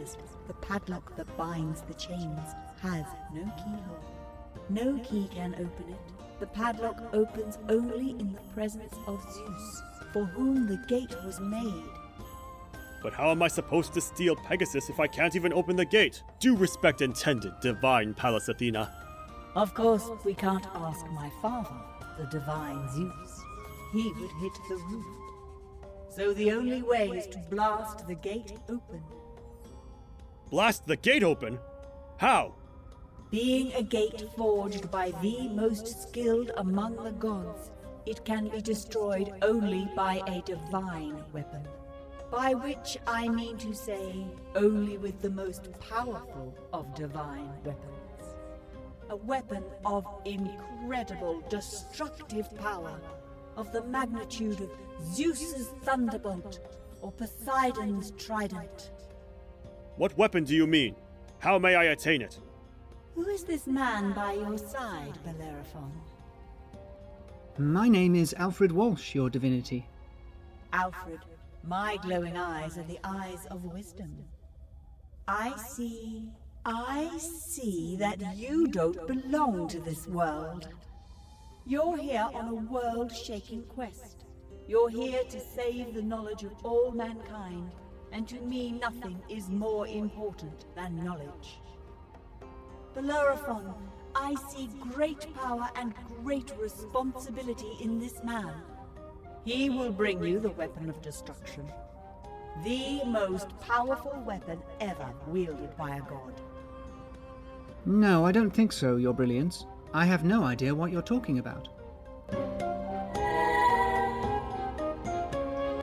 Pegasus, the padlock that binds the chains, has no keyhole. No key can open it. The padlock opens only in the presence of Zeus, for whom the gate was made. But how am I supposed to steal Pegasus if I can't even open the gate? Due respect intended, divine Pallas Athena. Of course, we can't ask my father, the divine Zeus. He would hit the roof. So the only way is to blast the gate open. Blast the gate open? How? Being a gate forged by the most skilled among the gods, it can be destroyed only by a divine weapon. By which I mean to say, only with the most powerful of divine weapons. A weapon of incredible destructive power, of the magnitude of Zeus's thunderbolt or Poseidon's trident. What weapon do you mean? How may I attain it? Who is this man by your side, Bellerophon? My name is Alfred Walsh, your divinity. Alfred, my glowing eyes are the eyes of wisdom. I see that you don't belong to this world. You're here on a world-shaking quest. You're here to save the knowledge of all mankind, and to me nothing is more important than knowledge. Bellerophon, I see great power and great responsibility in this man. He will bring you the weapon of destruction. The most powerful weapon ever wielded by a god. No, I don't think so, Your Brilliance. I have no idea what you're talking about.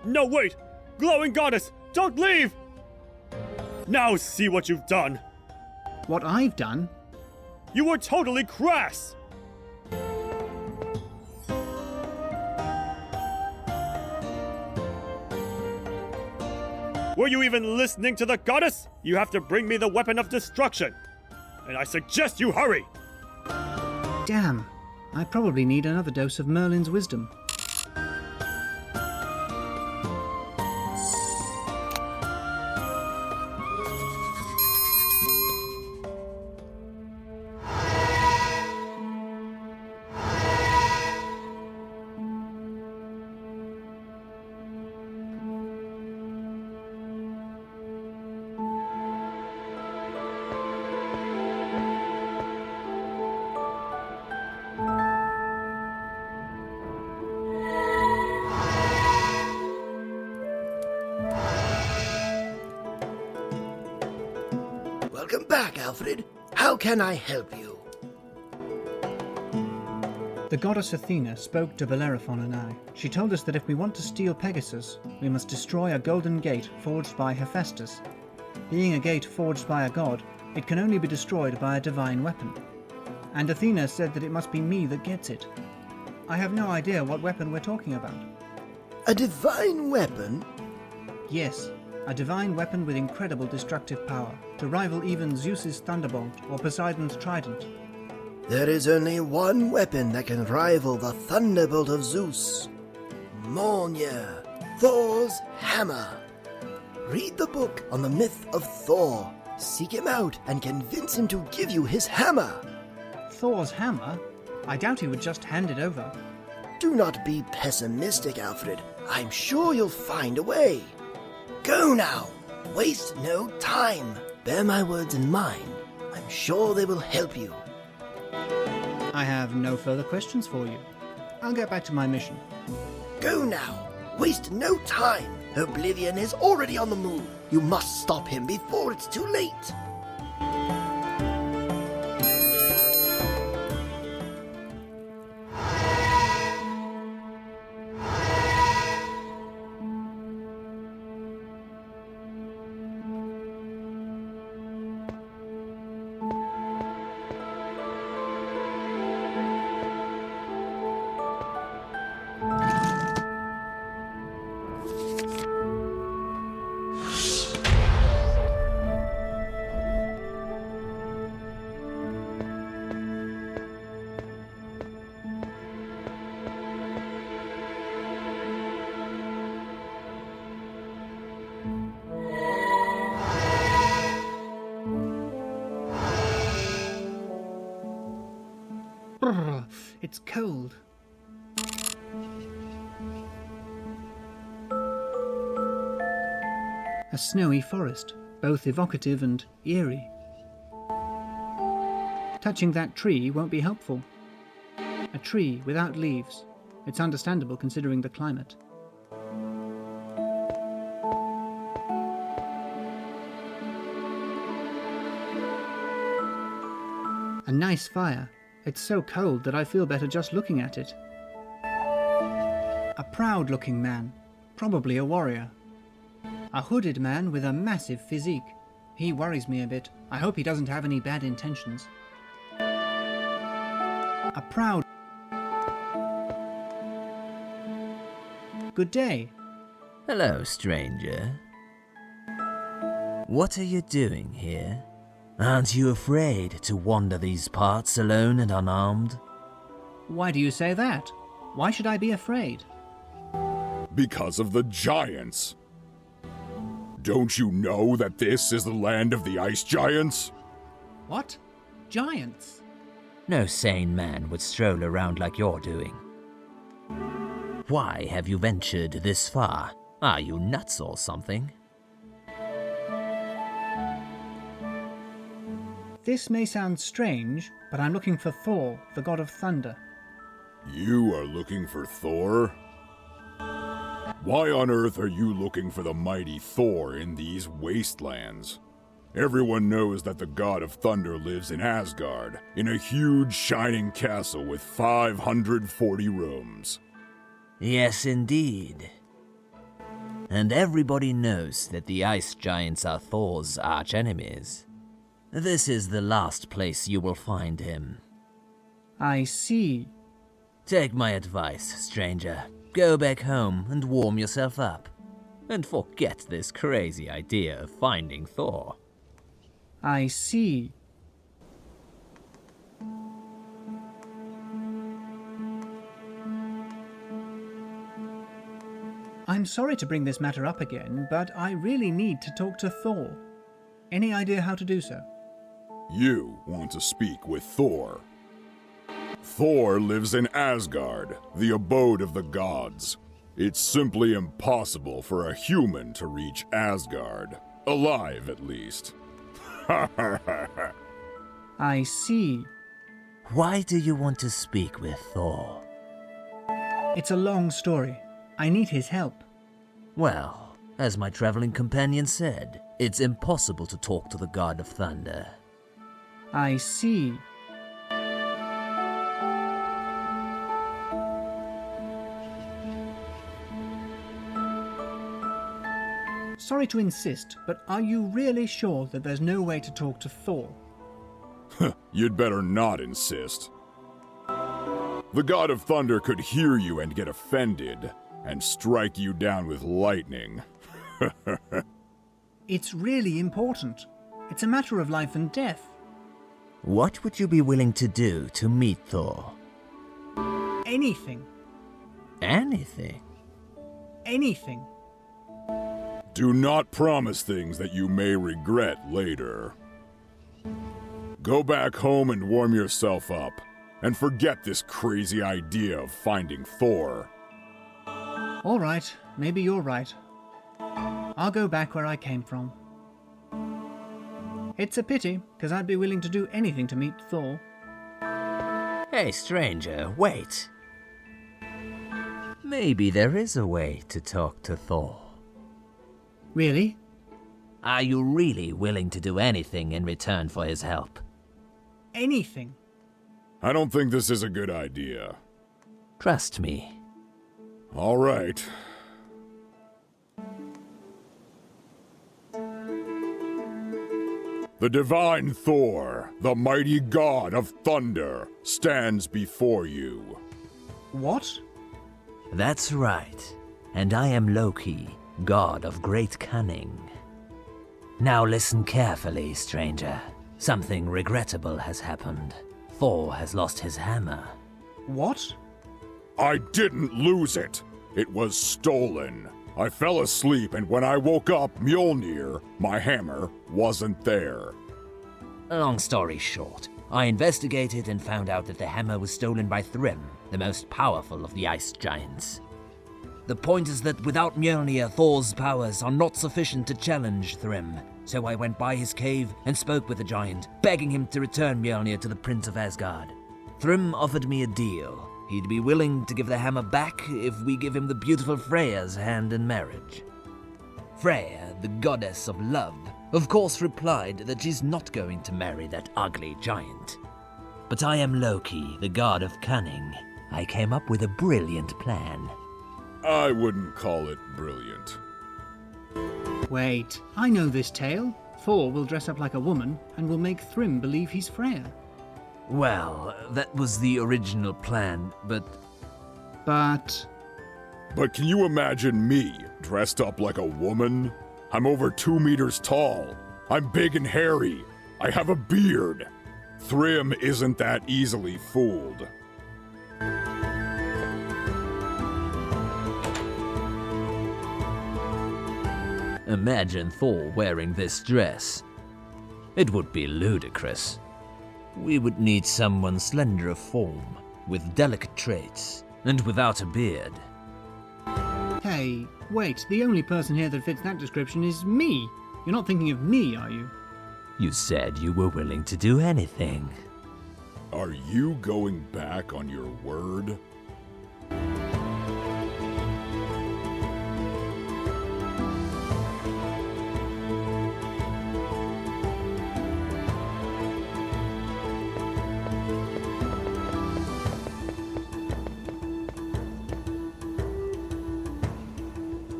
No, wait! Glowing goddess, don't leave! Now see what you've done! What I've done? You were totally crass! Were you even listening to the goddess? You have to bring me the weapon of destruction! And I suggest you hurry! Damn, I probably need another dose of Merlin's wisdom. Welcome back, Alfred. How can I help you? The goddess Athena spoke to Bellerophon and I. She told us that if we want to steal Pegasus, we must destroy a golden gate forged by Hephaestus. Being a gate forged by a god, it can only be destroyed by a divine weapon. And Athena said that it must be me that gets it. I have no idea what weapon we're talking about. A divine weapon? Yes, a divine weapon with incredible destructive power, to rival even Zeus's thunderbolt or Poseidon's trident. There is only one weapon that can rival the thunderbolt of Zeus. Mjolnir, Thor's hammer. Read the book on the myth of Thor. Seek him out and convince him to give you his hammer. Thor's hammer? I doubt he would just hand it over. Do not be pessimistic, Alfred. I'm sure you'll find a way. Go now. Waste no time. Bear my words in mind. I'm sure they will help you. I have no further questions for you. I'll get back to my mission. Go now. Waste no time. Oblivion is already on the move. You must stop him before it's too late. Brr, it's cold. A snowy forest, both evocative and eerie. Touching that tree won't be helpful. A tree without leaves. It's understandable considering the climate. A nice fire. It's so cold that I feel better just looking at it. A proud-looking man, probably a warrior. A hooded man with a massive physique. He worries me a bit. I hope he doesn't have any bad intentions. A proud... Good day. Hello, stranger. What are you doing here? Aren't you afraid to wander these parts alone and unarmed? Why do you say that? Why should I be afraid? Because of the giants. Don't you know that this is the land of the ice giants? What? Giants? No sane man would stroll around like you're doing. Why have you ventured this far? Are you nuts or something? This may sound strange, but I'm looking for Thor, the god of thunder. You are looking for Thor? Why on earth are you looking for the mighty Thor in these wastelands? Everyone knows that the god of thunder lives in Asgard, in a huge shining castle with 540 rooms. Yes, indeed. And everybody knows that the ice giants are Thor's archenemies. This is the last place you will find him. I see. Take my advice, stranger. Go back home and warm yourself up. And forget this crazy idea of finding Thor. I see. I'm sorry to bring this matter up again, but I really need to talk to Thor. Any idea how to do so? You want to speak with Thor. Thor lives in Asgard, the abode of the gods. It's simply impossible for a human to reach Asgard. Alive, at least. I see. Why do you want to speak with Thor? It's a long story. I need his help. Well, as my traveling companion said, it's impossible to talk to the god of thunder. I see. Sorry to insist, but are you really sure that there's no way to talk to Thor? You'd better not insist. The god of thunder could hear you and get offended, and strike you down with lightning. It's really important. It's a matter of life and death. What would you be willing to do to meet Thor? Anything. Anything? Anything. Do not promise things that you may regret later. Go back home and warm yourself up, and forget this crazy idea of finding Thor. All right, maybe you're right. I'll go back where I came from. It's a pity, because I'd be willing to do anything to meet Thor. Hey, stranger, wait. Maybe there is a way to talk to Thor. Really? Are you really willing to do anything in return for his help? Anything. I don't think this is a good idea. Trust me. All right. The divine Thor, the mighty god of thunder, stands before you. What? That's right. And I am Loki, god of great cunning. Now listen carefully, stranger. Something regrettable has happened. Thor has lost his hammer. What? I didn't lose it. It was stolen. I fell asleep, and when I woke up, Mjolnir, my hammer, wasn't there. Long story short, I investigated and found out that the hammer was stolen by Thrym, the most powerful of the ice giants. The point is that without Mjolnir, Thor's powers are not sufficient to challenge Thrym, so I went by his cave and spoke with the giant, begging him to return Mjolnir to the Prince of Asgard. Thrym offered me a deal. He'd be willing to give the hammer back if we give him the beautiful Freya's hand in marriage. Freya, the goddess of love, of course replied that she's not going to marry that ugly giant. But I am Loki, the god of cunning. I came up with a brilliant plan. I wouldn't call it brilliant. Wait, I know this tale. Thor will dress up like a woman and will make Thrym believe he's Freya. Well, that was the original plan, but But Can you imagine me dressed up like a woman? I'm over 2 meters tall. I'm big and hairy. I have a beard. Thrym isn't that easily fooled. imagine Thor wearing this dress. It would be ludicrous. We would need someone slender of form, with delicate traits, and without a beard. hey, wait, the only person here that fits that description is me. You're not thinking of me, are you? You said you were willing to do anything. Are you going back on your word?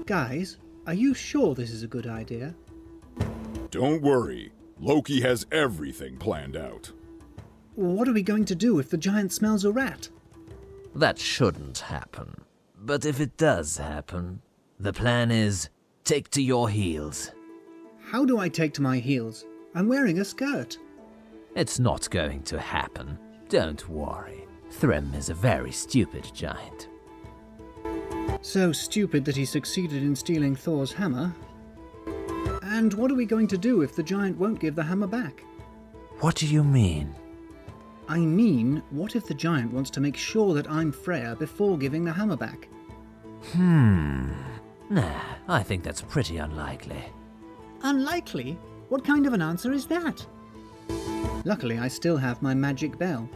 Guys, are you sure this is a good idea? Don't worry. Loki has everything planned out. What are we going to do if the giant smells a rat? That shouldn't happen. But if it does happen, the plan is take to your heels. How do I take to my heels? I'm wearing a skirt. It's not going to happen. Don't worry. Thrym is a very stupid giant. So stupid that he succeeded in stealing Thor's hammer. And what are we going to do if the giant won't give the hammer back? What do you mean? I mean, what if the giant wants to make sure that I'm Freya before giving the hammer back? Nah, I think that's pretty unlikely. Unlikely? What kind of an answer is that? Luckily, I still have my magic bell.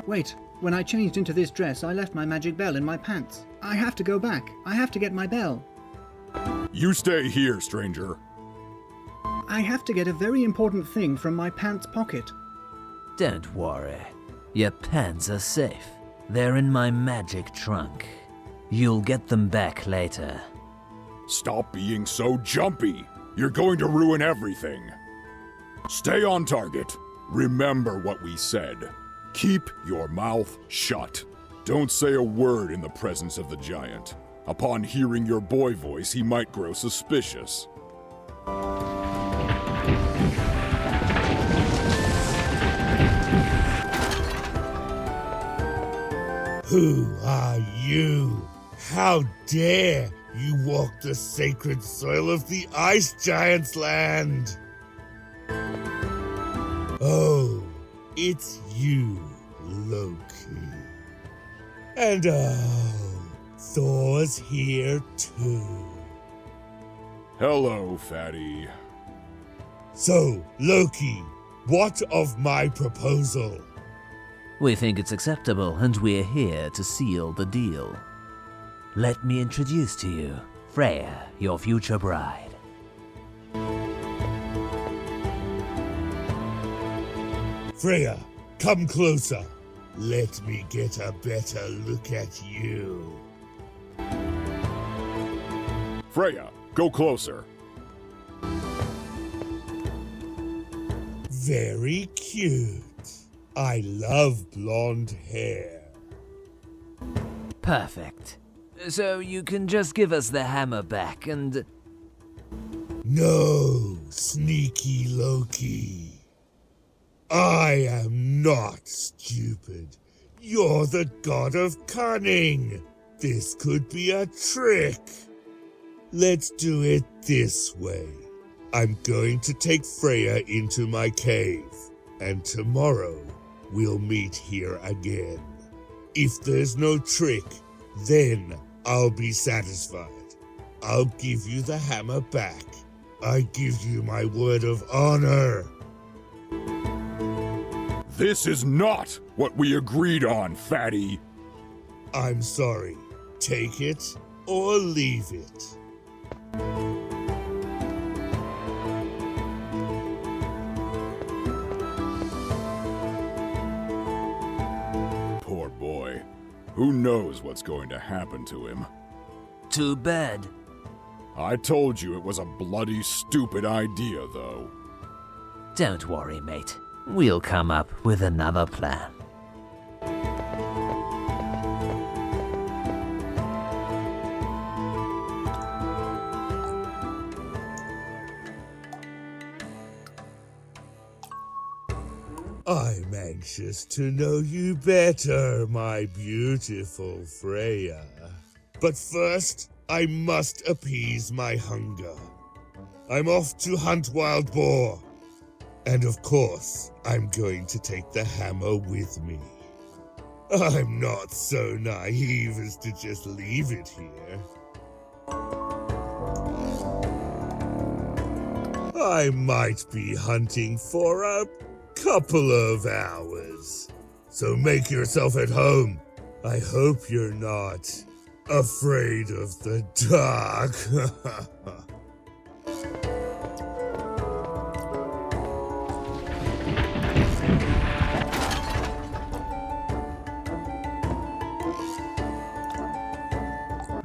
Wait, when I changed into this dress, I left my magic bell in my pants. I have to go back. I have to get my bell. You stay here, stranger. I have to get a very important thing from my pants pocket. Don't worry. Your pants are safe. They're in my magic trunk. You'll get them back later. Stop being so jumpy. You're going to ruin everything. Stay on target. Remember what we said. Keep your mouth shut. Don't say a word in the presence of the giant. Upon hearing your boy voice, he might grow suspicious. Who are you? How dare you walk the sacred soil of the Ice Giants' land? Oh, it's you, Loki. And Thor's here too. Hello, fatty. So, Loki, what of my proposal? We think it's acceptable, and we're here to seal the deal. Let me introduce to you Freya, your future bride. Freya, come closer. Let me get a better look at you. Freya, go closer. Very cute. I love blonde hair. Perfect. So you can just give us the hammer back and... No, sneaky Loki. I am not stupid. You're the god of cunning. This could be a trick. Let's do it this way. I'm going to take Freya into my cave, and tomorrow we'll meet here again. If there's no trick, then I'll be satisfied. I'll give you the hammer back. I give you my word of honor. This is not what we agreed on, fatty. I'm sorry. Take it or leave it. Poor boy. Who knows what's going to happen to him? Too bad. I told you it was a bloody stupid idea, though. Don't worry, mate. We'll come up with another plan. I'm anxious to know you better, my beautiful Freya. But first, I must appease my hunger. I'm off to hunt wild boar. And of course, I'm going to take the hammer with me. I'm not so naive as to just leave it here. I might be hunting for a couple of hours. So make yourself at home. I hope you're not afraid of the dark.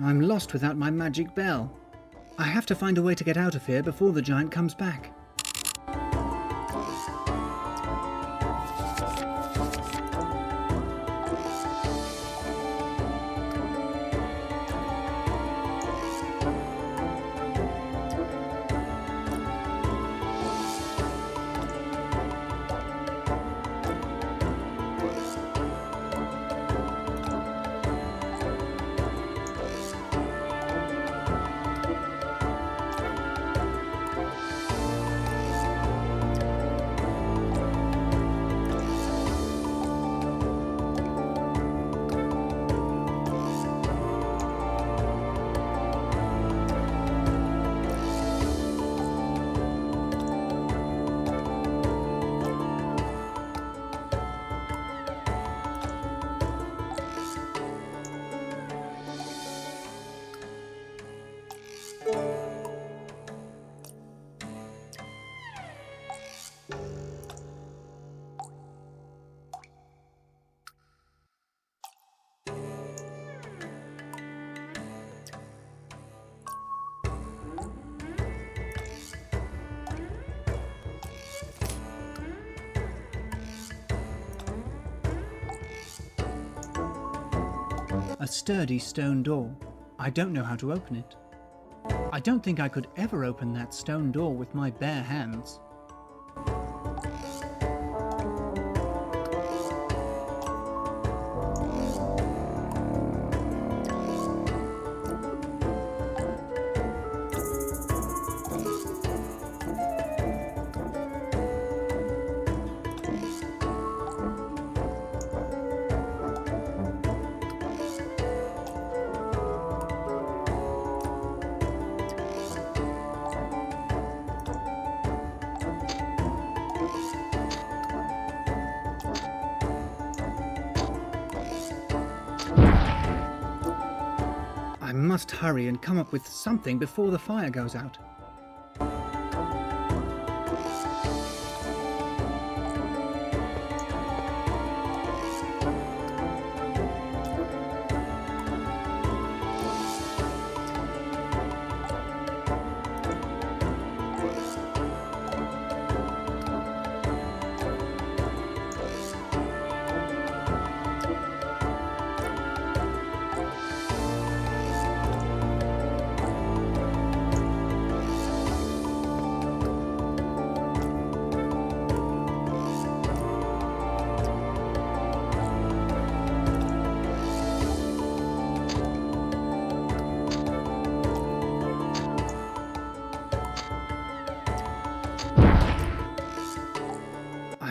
I'm lost without my magic bell. I have to find a way to get out of here before the giant comes back. A sturdy stone door. I don't know how to open it. I don't think I could ever open that stone door with my bare hands. I must hurry and come up with something before the fire goes out.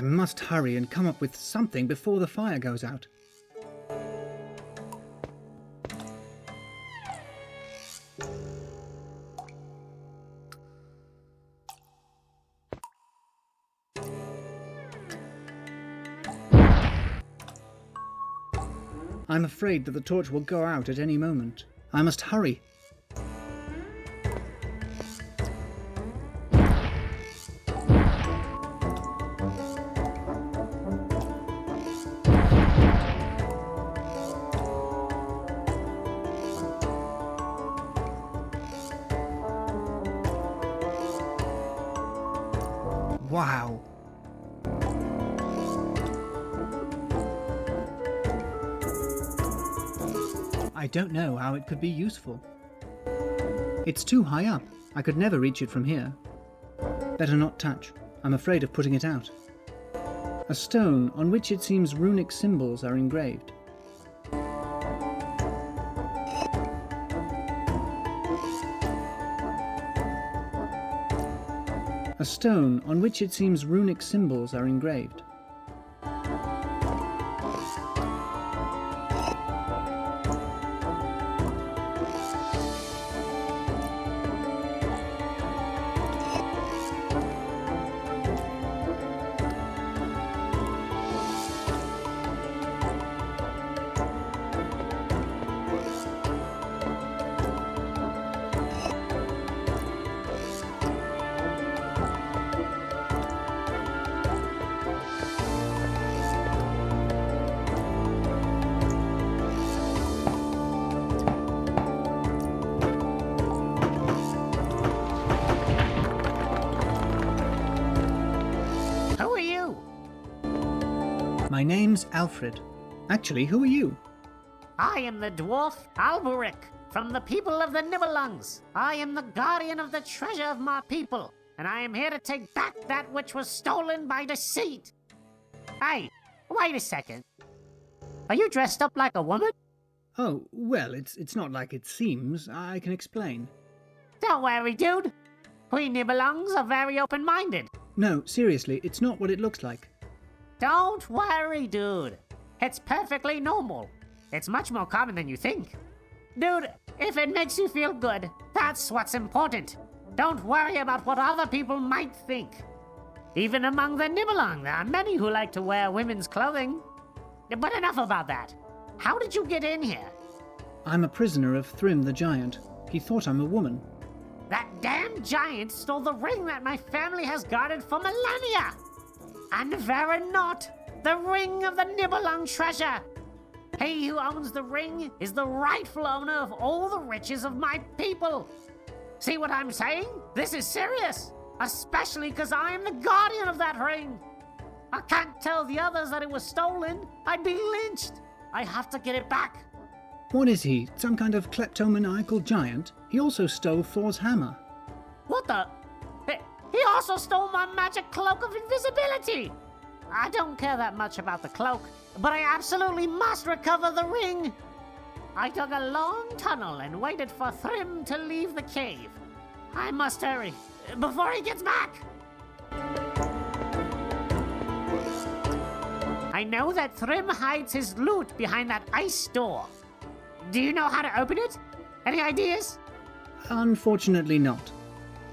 I must hurry and come up with something before the fire goes out. I'm afraid that the torch will go out at any moment. I must hurry. Wow. I don't know how it could be useful. It's too high up. I could never reach it from here. Better not touch. I'm afraid of putting it out. A stone on which it seems runic symbols are engraved. A stone on which it seems runic symbols are engraved. My name's Alfred. Actually, who are you? I am the dwarf Alberic, from the people of the Nibelungs. I am the guardian of the treasure of my people, and I am here to take back that which was stolen by deceit. Hey, wait a second. Are you dressed up like a woman? Oh, well, it's not like it seems. I can explain. Don't worry, dude. We Nibelungs are very open-minded. No, seriously, it's not what it looks like. Don't worry, dude. It's perfectly normal. It's much more common than you think. Dude, if it makes you feel good, that's what's important. Don't worry about what other people might think. Even among the Nibelung, there are many who like to wear women's clothing. But enough about that. How did you get in here? I'm a prisoner of Thrym the Giant. He thought I'm a woman. That damn giant stole the ring that my family has guarded for millennia! And Varen not, the ring of the Nibelung treasure. He who owns the ring is the rightful owner of all the riches of my people. See what I'm saying? This is serious, especially because I am the guardian of that ring. I can't tell the others that it was stolen. I'd be lynched. I have to get it back. What is he? Some kind of kleptomaniacal giant? He also stole Thor's hammer. What the? He also stole my magic cloak of invisibility! I don't care that much about the cloak, but I absolutely must recover the ring! I dug a long tunnel and waited for Thrym to leave the cave. I must hurry, before he gets back! I know that Thrym hides his loot behind that ice door. Do you know how to open it? Any ideas? Unfortunately not.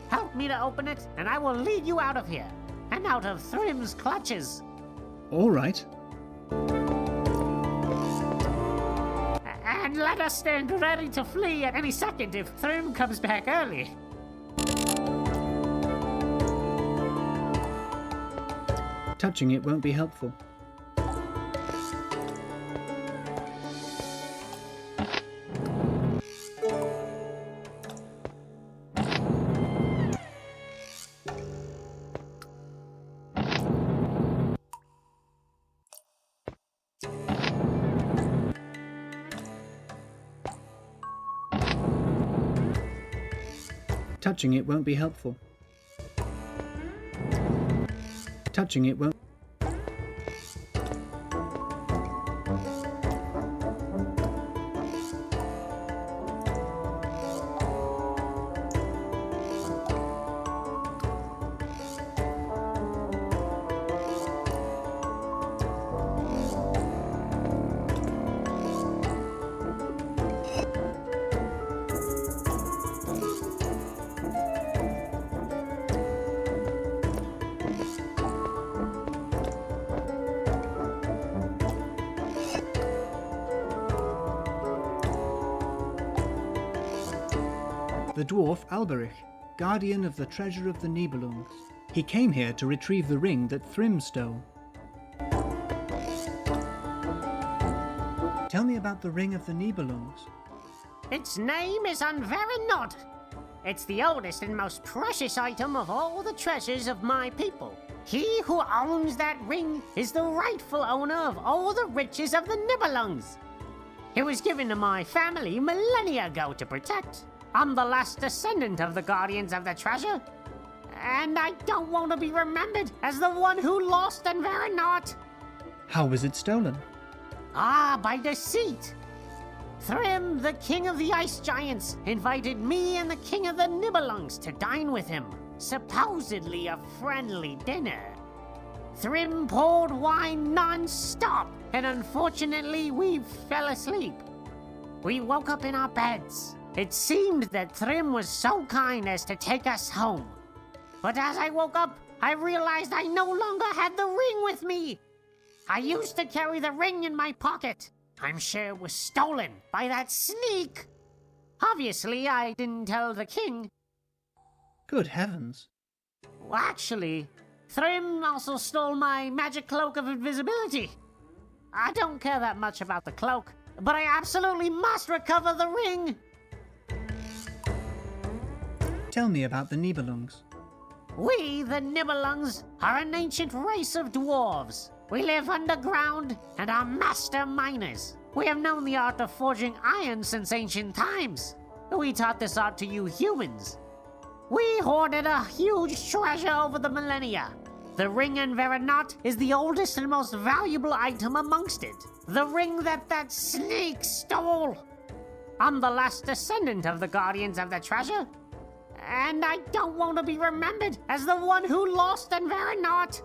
Help me to open it, and I will lead you out of here, and out of Thrym's clutches. All right. And let us stand ready to flee at any second if Thrym comes back early. Touching it won't be helpful. Touching it won't be helpful. Touching it won't... The dwarf Alberich, guardian of the treasure of the Nibelungs. He came here to retrieve the ring that Thrym stole. Tell me about the ring of the Nibelungs. Its name is Unverenot. It's the oldest and most precious item of all the treasures of my people. He who owns that ring is the rightful owner of all the riches of the Nibelungs. It was given to my family millennia ago to protect. I'm the last descendant of the Guardians of the Treasure, and I don't want to be remembered as the one who lost Unverenot. How was it stolen? By deceit. Thrym, the king of the ice giants, invited me and the king of the Nibelungs to dine with him. Supposedly a friendly dinner. Thrym poured wine non-stop, and unfortunately we fell asleep. We woke up in our beds. It seemed that Thrym was so kind as to take us home. But as I woke up, I realized I no longer had the ring with me. I used to carry the ring in my pocket. I'm sure it was stolen by that sneak. Obviously, I didn't tell the king. Good heavens. Well, actually, Thrym also stole my magic cloak of invisibility. I don't care that much about the cloak, but I absolutely must recover the ring. Tell me about the Nibelungs. We, the Nibelungs, are an ancient race of dwarves. We live underground and are master miners. We have known the art of forging iron since ancient times. We taught this art to you humans. We hoarded a huge treasure over the millennia. The ring Unverenot is the oldest and most valuable item amongst it. The ring that sneak stole. I'm the last descendant of the Guardians of the Treasure, and I don't want to be remembered as the one who lost Unverenot.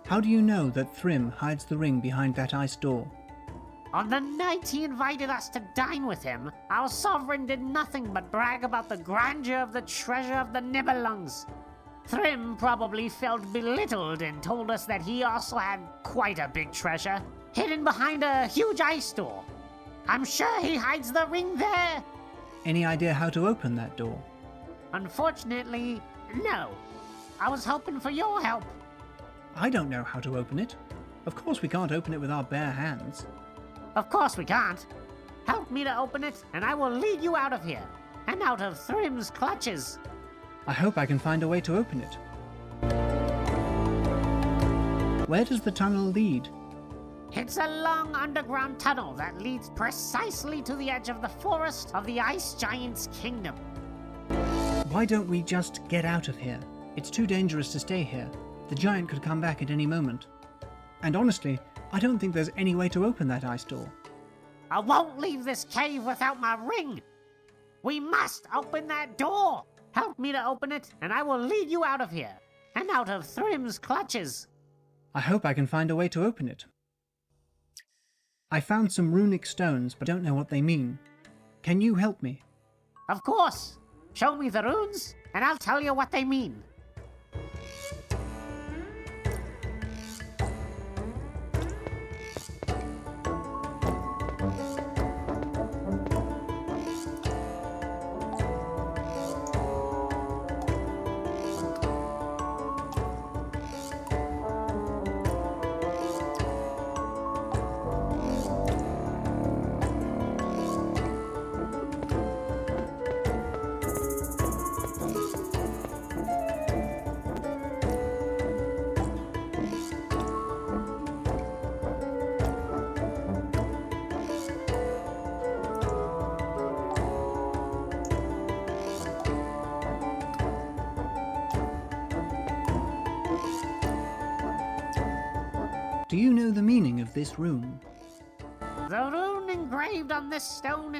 How do you know that Thrym hides the ring behind that ice door? On the night he invited us to dine with him, our sovereign did nothing but brag about the grandeur of the treasure of the Nibelungs. Thrym probably felt belittled and told us that he also had quite a big treasure, hidden behind a huge ice door. I'm sure he hides the ring there. Any idea how to open that door? Unfortunately, no. I was hoping for your help. I don't know how to open it. Of course we can't open it with our bare hands. Of course we can't. Help me to open it, and I will lead you out of here, and out of Thrym's clutches. I hope I can find a way to open it. Where does the tunnel lead? It's a long underground tunnel that leads precisely to the edge of the forest of the Ice Giant's kingdom. Why don't we just get out of here? It's too dangerous to stay here. The giant could come back at any moment. And honestly, I don't think there's any way to open that ice door. I won't leave this cave without my ring. We must open that door. Help me to open it, and I will lead you out of here, and out of Thrym's clutches. I hope I can find a way to open it. I found some runic stones, but don't know what they mean. Can you help me? Of course. Show me the runes, and I'll tell you what they mean. Do you know the meaning of this rune? The rune engraved on this stone